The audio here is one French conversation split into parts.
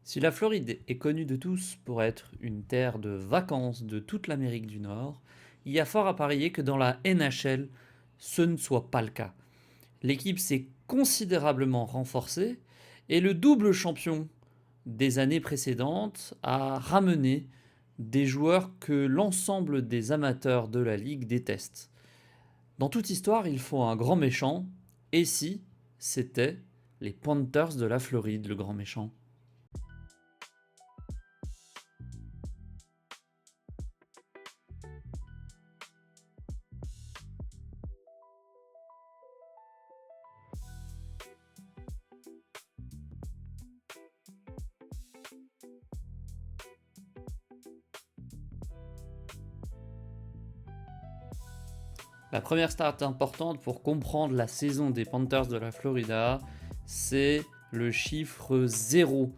Si la Floride est connue de tous pour être une terre de vacances de toute l'Amérique du Nord, il y a fort à parier que dans la NHL, ce ne soit pas le cas. L'équipe s'est considérablement renforcée et le double champion des années précédentes a ramené des joueurs que l'ensemble des amateurs de la ligue détestent. Dans toute histoire, il faut un grand méchant, et si c'était les Panthers de la Floride, le grand méchant? La première start importante pour comprendre la saison des Panthers de la Florida, c'est le chiffre 0.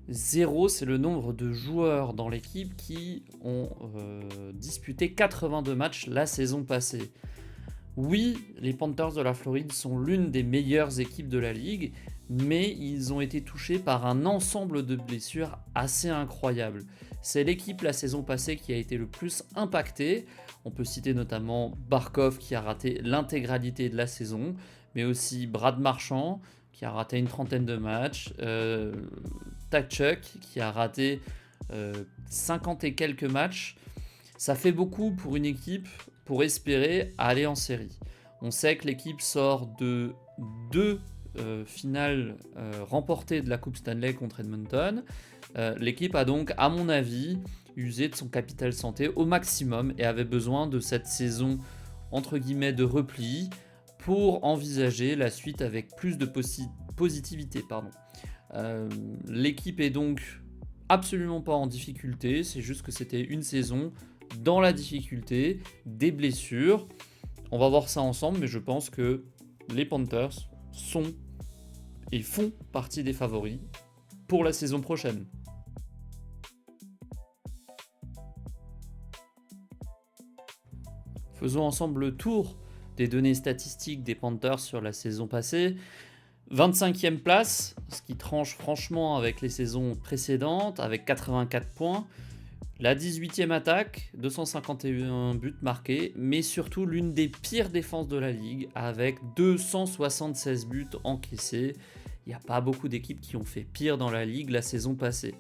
0, c'est le nombre de joueurs dans l'équipe qui ont disputé 82 matchs la saison passée. Oui, les Panthers de la Floride sont l'une des meilleures équipes de la ligue, mais ils ont été touchés par un ensemble de blessures assez incroyables. C'est l'équipe la saison passée qui a été le plus impactée. On peut citer notamment Barkov qui a raté l'intégralité de la saison, mais aussi Brad Marchand qui a raté une trentaine de matchs, Tkachuk qui a raté 50 et quelques matchs. Ça fait beaucoup pour une équipe pour espérer aller en série. On sait que l'équipe sort de deux finales remportées de la Coupe Stanley contre Edmonton. L'équipe a donc, à mon avis, usé de son capital santé au maximum et avait besoin de cette saison entre guillemets de repli pour envisager la suite avec plus de positivité. L'équipe est donc absolument pas en difficulté, c'est juste que c'était une saison dans la difficulté, des blessures. On va voir ça ensemble, mais je pense que les Panthers sont et font partie des favoris pour la saison prochaine. Faisons ensemble le tour des données statistiques des Panthers sur la saison passée. 25e place, ce qui tranche franchement avec les saisons précédentes, avec 84 points. La 18e attaque, 251 buts marqués, mais surtout l'une des pires défenses de la ligue, avec 276 buts encaissés. Il n'y a pas beaucoup d'équipes qui ont fait pire dans la ligue la saison passée.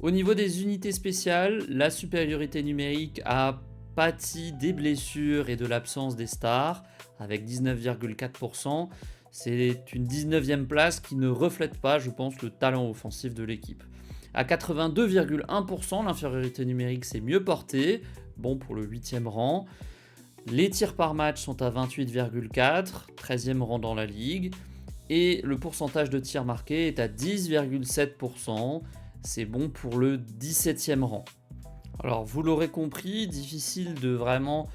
Au niveau des unités spéciales, la supériorité numérique a pâti des blessures et de l'absence des stars, avec 19,4%. C'est une 19e place qui ne reflète pas, je pense, le talent offensif de l'équipe. À 82,1%, l'infériorité numérique s'est mieux portée, bon pour le 8e rang. Les tirs par match sont à 28,4, 13e rang dans la ligue. Et le pourcentage de tirs marqués est à 10,7%, c'est bon pour le 17e rang. Alors vous l'aurez compris, difficile de vraiment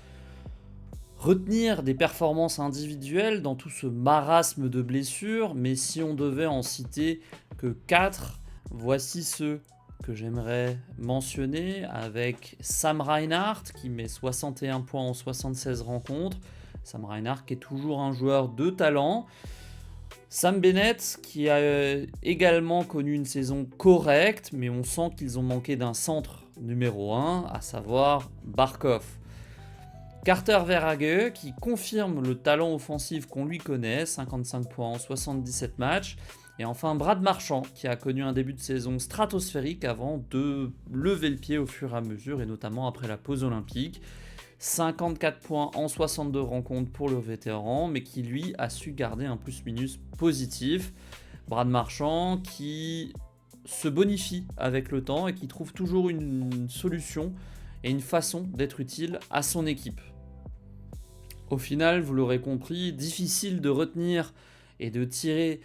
retenir des performances individuelles dans tout ce marasme de blessures, mais si on devait en citer que 4, voici ceux que j'aimerais mentionner, avec Sam Reinhart qui met 61 points en 76 rencontres. Sam Reinhart qui est toujours un joueur de talent. Sam Bennett qui a également connu une saison correcte, mais on sent qu'ils ont manqué d'un centre numéro 1, à savoir Barkov. Carter Verhaeghe qui confirme le talent offensif qu'on lui connaît, 55 points en 77 matchs. Et enfin Brad Marchand qui a connu un début de saison stratosphérique avant de lever le pied au fur et à mesure, et notamment après la pause olympique. 54 points en 62 rencontres pour le vétéran, mais qui lui a su garder un plus-minus positif. Brad Marchand qui se bonifie avec le temps et qui trouve toujours une solution et une façon d'être utile à son équipe. Au final, vous l'aurez compris, difficile de retenir et de tirer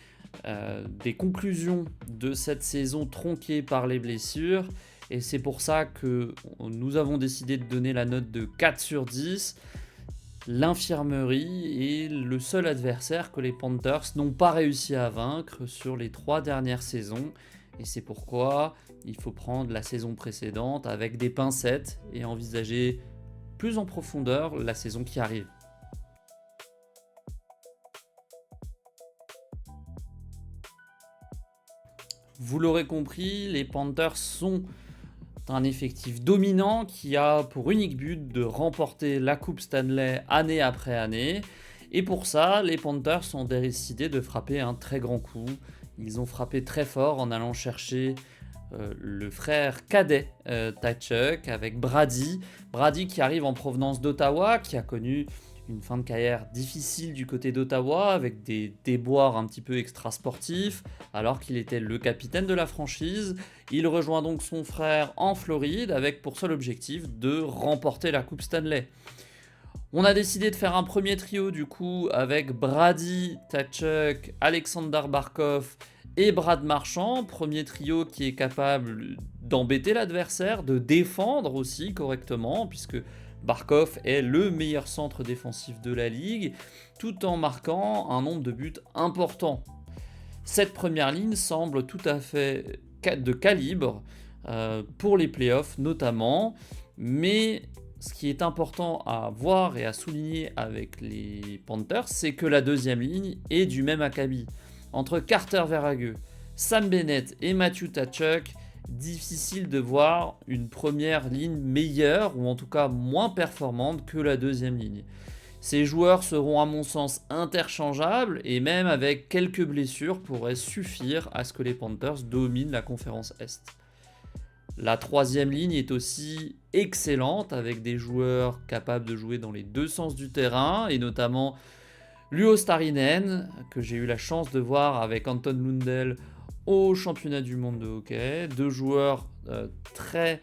des conclusions de cette saison tronquée par les blessures. Et c'est pour ça que nous avons décidé de donner la note de 4 sur 10. L'infirmerie est le seul adversaire que les Panthers n'ont pas réussi à vaincre sur les 3 dernières saisons. Et c'est pourquoi il faut prendre la saison précédente avec des pincettes et envisager plus en profondeur la saison qui arrive. Vous l'aurez compris, les Panthers sont un effectif dominant qui a pour unique but de remporter la Coupe Stanley année après année. Et pour ça, les Panthers ont décidé de frapper un très grand coup. Ils ont frappé très fort en allant chercher le frère cadet Tkachuk avec Brady. Brady qui arrive en provenance d'Ottawa, qui a connu une fin de carrière difficile du côté d'Ottawa avec des déboires un petit peu extrasportifs alors qu'il était le capitaine de la franchise. Il rejoint donc son frère en Floride avec pour seul objectif de remporter la Coupe Stanley. On a décidé de faire un premier trio du coup avec Brady, Tkachuk, Alexander Barkov et Brad Marchand. Premier trio qui est capable d'embêter l'adversaire, de défendre aussi correctement puisque Barkov est le meilleur centre défensif de la ligue, tout en marquant un nombre de buts important. Cette première ligne semble tout à fait de calibre pour les playoffs notamment, mais ce qui est important à voir et à souligner avec les Panthers, c'est que la deuxième ligne est du même acabit. Entre Carter Verhaeghe, Sam Bennett et Matthew Tkachuk, difficile de voir une première ligne meilleure ou en tout cas moins performante que la deuxième ligne. Ces joueurs seront à mon sens interchangeables et même avec quelques blessures pourraient suffire à ce que les Panthers dominent la conférence Est. La troisième ligne est aussi excellente avec des joueurs capables de jouer dans les deux sens du terrain et notamment Luo Starinen que j'ai eu la chance de voir avec Anton Lundell au championnat du monde de hockey. Deux joueurs très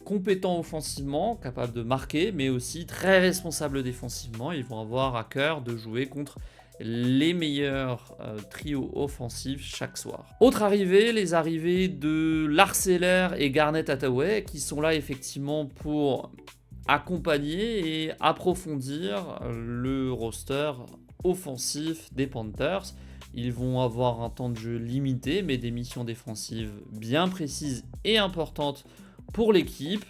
compétents offensivement, capables de marquer, mais aussi très responsables défensivement. Ils vont avoir à cœur de jouer contre les meilleurs trios offensifs chaque soir. Autre arrivée, les arrivées de Lars Eller et Garnet Hathaway, qui sont là effectivement pour accompagner et approfondir le roster offensif des Panthers. Ils vont avoir un temps de jeu limité, mais des missions défensives bien précises et importantes pour l'équipe.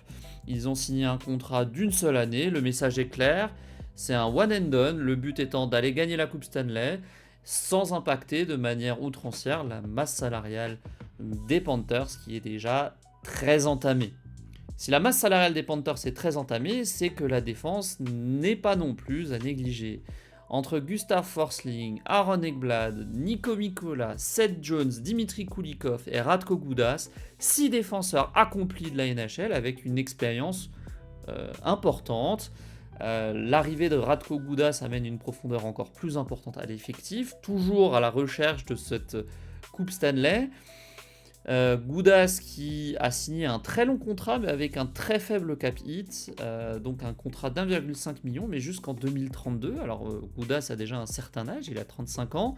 Ils ont signé un contrat d'une seule année, le message est clair, c'est un one and done, le but étant d'aller gagner la Coupe Stanley sans impacter de manière outrancière la masse salariale des Panthers qui est déjà très entamée. Si la masse salariale des Panthers est très entamée, c'est que la défense n'est pas non plus à négliger. Entre Gustav Forsling, Aaron Ekblad, Nico Mikkola, Seth Jones, Dimitri Kulikov et Radko Gudas, 6 défenseurs accomplis de la NHL avec une expérience importante. L'arrivée de Radko Gudas amène une profondeur encore plus importante à l'effectif, toujours à la recherche de cette Coupe Stanley. Gudas qui a signé un très long contrat mais avec un très faible cap hit, donc un contrat d'1,5 million mais jusqu'en 2032. Alors Gudas a déjà un certain âge, il a 35 ans.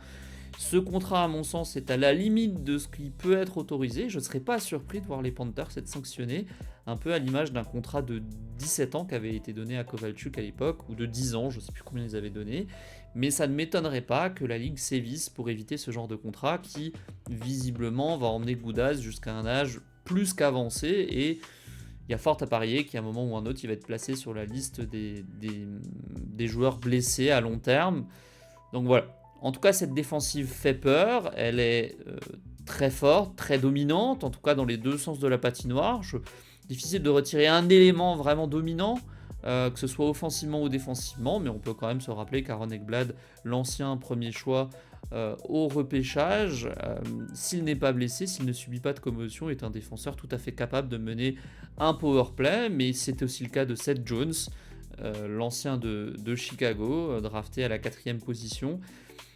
Ce contrat à mon sens est à la limite de ce qui peut être autorisé. Je ne serais pas surpris de voir les Panthers être sanctionnés, un peu à l'image d'un contrat de 17 ans qui avait été donné à Kovalchuk à l'époque, ou de 10 ans, je ne sais plus combien ils avaient donné. Mais ça ne m'étonnerait pas que la Ligue sévisse pour éviter ce genre de contrat qui, visiblement, va emmener Gudas jusqu'à un âge plus qu'avancé et il y a fort à parier qu'à un moment ou un autre, il va être placé sur la liste des joueurs blessés à long terme. Donc voilà. En tout cas, cette défensive fait peur. Elle est très forte, très dominante, en tout cas dans les deux sens de la patinoire. Difficile de retirer un élément vraiment dominant, que ce soit offensivement ou défensivement, mais on peut quand même se rappeler qu'Aaron Ekblad, l'ancien premier choix au repêchage, s'il n'est pas blessé, s'il ne subit pas de commotion, est un défenseur tout à fait capable de mener un powerplay, mais c'est aussi le cas de Seth Jones, l'ancien de Chicago, drafté à la 4e position,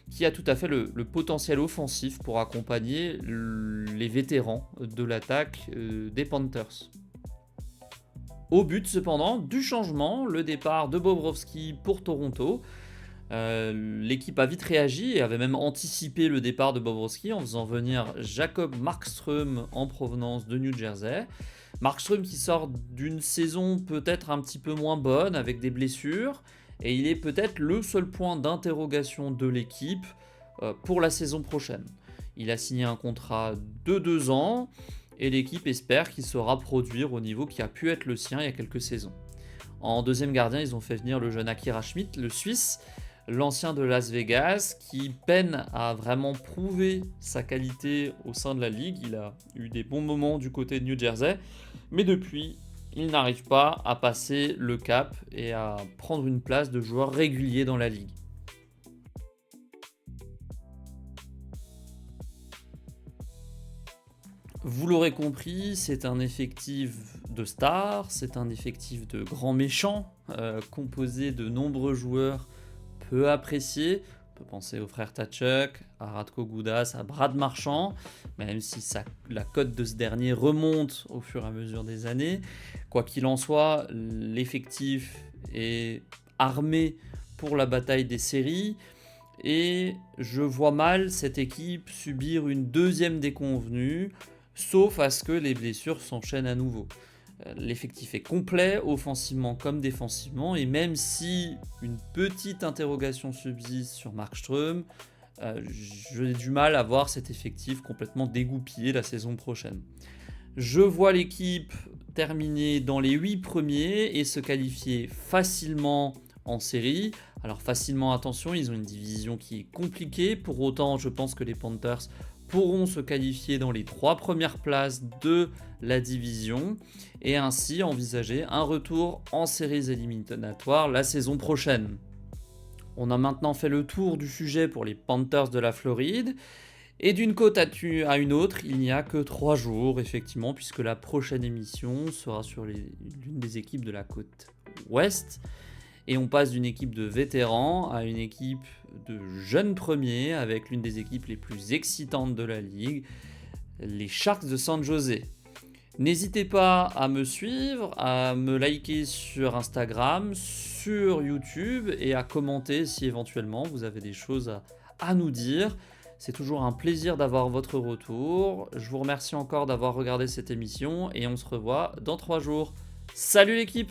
qui a tout à fait le potentiel offensif pour accompagner les vétérans de l'attaque des Panthers. Au but cependant du changement, le départ de Bobrovsky pour Toronto. L'équipe a vite réagi et avait même anticipé le départ de Bobrovsky en faisant venir Jacob Markström en provenance de New Jersey. Markström qui sort d'une saison peut-être un petit peu moins bonne avec des blessures et il est peut-être le seul point d'interrogation de l'équipe pour la saison prochaine. Il a signé un contrat de 2 ans et l'équipe espère qu'il saura produire au niveau qui a pu être le sien il y a quelques saisons. En deuxième gardien, ils ont fait venir le jeune Akira Schmidt, le Suisse, l'ancien de Las Vegas, qui peine à vraiment prouver sa qualité au sein de la ligue. Il a eu des bons moments du côté de New Jersey, mais depuis, il n'arrive pas à passer le cap et à prendre une place de joueur régulier dans la ligue. Vous l'aurez compris, c'est un effectif de stars, c'est un effectif de grands méchants, composé de nombreux joueurs peu appréciés. On peut penser aux frères Tkachuk, à Radko Gudas, à Brad Marchand, même si la cote de ce dernier remonte au fur et à mesure des années. Quoi qu'il en soit, l'effectif est armé pour la bataille des séries. Et je vois mal cette équipe subir une deuxième déconvenue, sauf à ce que les blessures s'enchaînent à nouveau. L'effectif est complet, offensivement comme défensivement, et même si une petite interrogation subsiste sur Markström, j'ai du mal à voir cet effectif complètement dégoupillé la saison prochaine. Je vois l'équipe terminer dans les 8 premiers et se qualifier facilement en série. Alors facilement, attention, ils ont une division qui est compliquée. Pour autant, je pense que les Panthers pourront se qualifier dans les 3 premières places de la division et ainsi envisager un retour en séries éliminatoires la saison prochaine. On a maintenant fait le tour du sujet pour les Panthers de la Floride. Et d'une côte à une autre, il n'y a que 3 jours, effectivement, puisque la prochaine émission sera sur l'une des équipes de la côte ouest. Et on passe d'une équipe de vétérans à une équipe de jeunes premiers, avec l'une des équipes les plus excitantes de la ligue, les Sharks de San Jose. N'hésitez pas à me suivre, à me liker sur Instagram, sur YouTube et à commenter si éventuellement vous avez des choses à nous dire. C'est toujours un plaisir d'avoir votre retour. Je vous remercie encore d'avoir regardé cette émission et on se revoit dans 3 jours. Salut l'équipe!